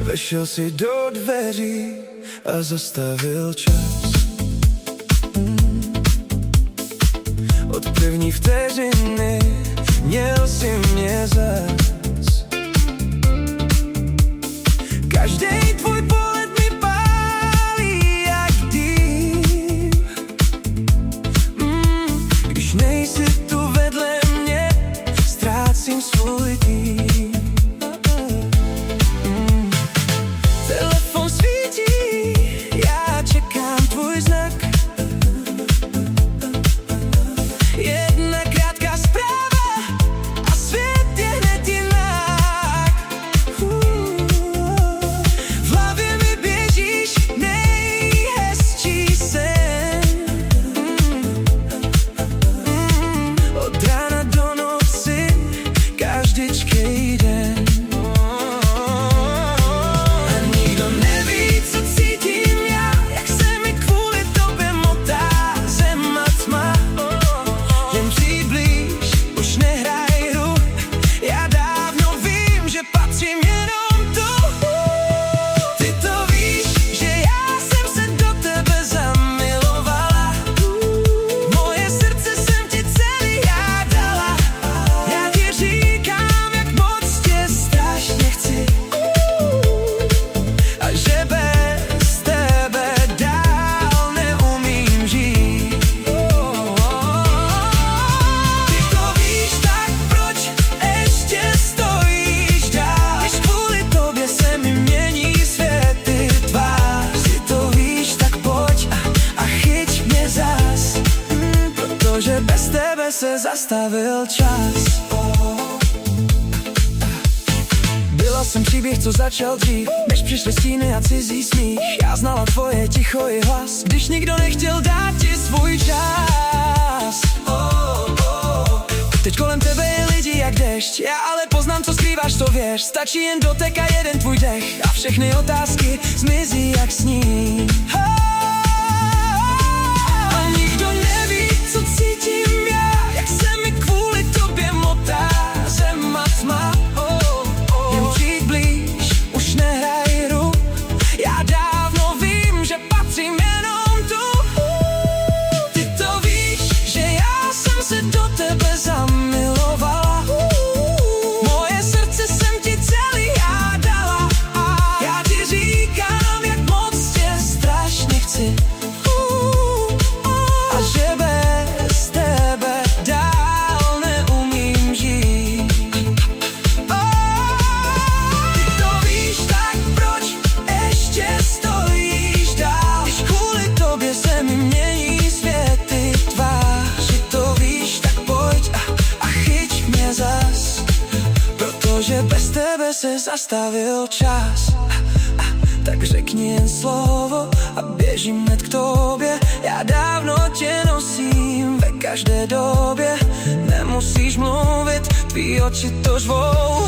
Vešel si do dveří a zastavil čas. Od první vteřiny měl si mě zas. Každej tvůj pohled mi pálí jak dým. Když nejsi tu vedle mě, ztrácím svůj tým. Se zastavil čas. Byla jsem příběh, co začal dřív, než přišly stíny a cizí smích. Já znala tvoje ticho i hlas, když nikdo nechtěl dát ti svůj čas. Teď kolem tebe je lidi jak dešť, já ale poznám, co skrýváš, to věř. Stačí jen dotek a jeden tvůj dech a všechny otázky zmizí jak sníh. A nikdo neví, co cítím já, jak se mi kvůli tobě motá zem a tma. Jen přijď blíž, už nehraj hru, já dávno vím, že patřím jenom tu. Ty to víš, že já jsem se do tebe zamilovala. Moje srdce jsem ti celý já dala. Já ti říkám, jak moc tě strašně chci. A že bez tebe dál neumím žít. Ty to víš, tak proč ještě stojíš dál? Když kvůli tobě se mi mění světy tvář. Ty to víš, tak pojď a chyť mě zas, protože bez tebe se zastavil čas. Tak řekni jen slovo a běžím hned k tobě. Já dávno tě nosím ve každé době. Nemusíš mluvit, tvý oči to řvou.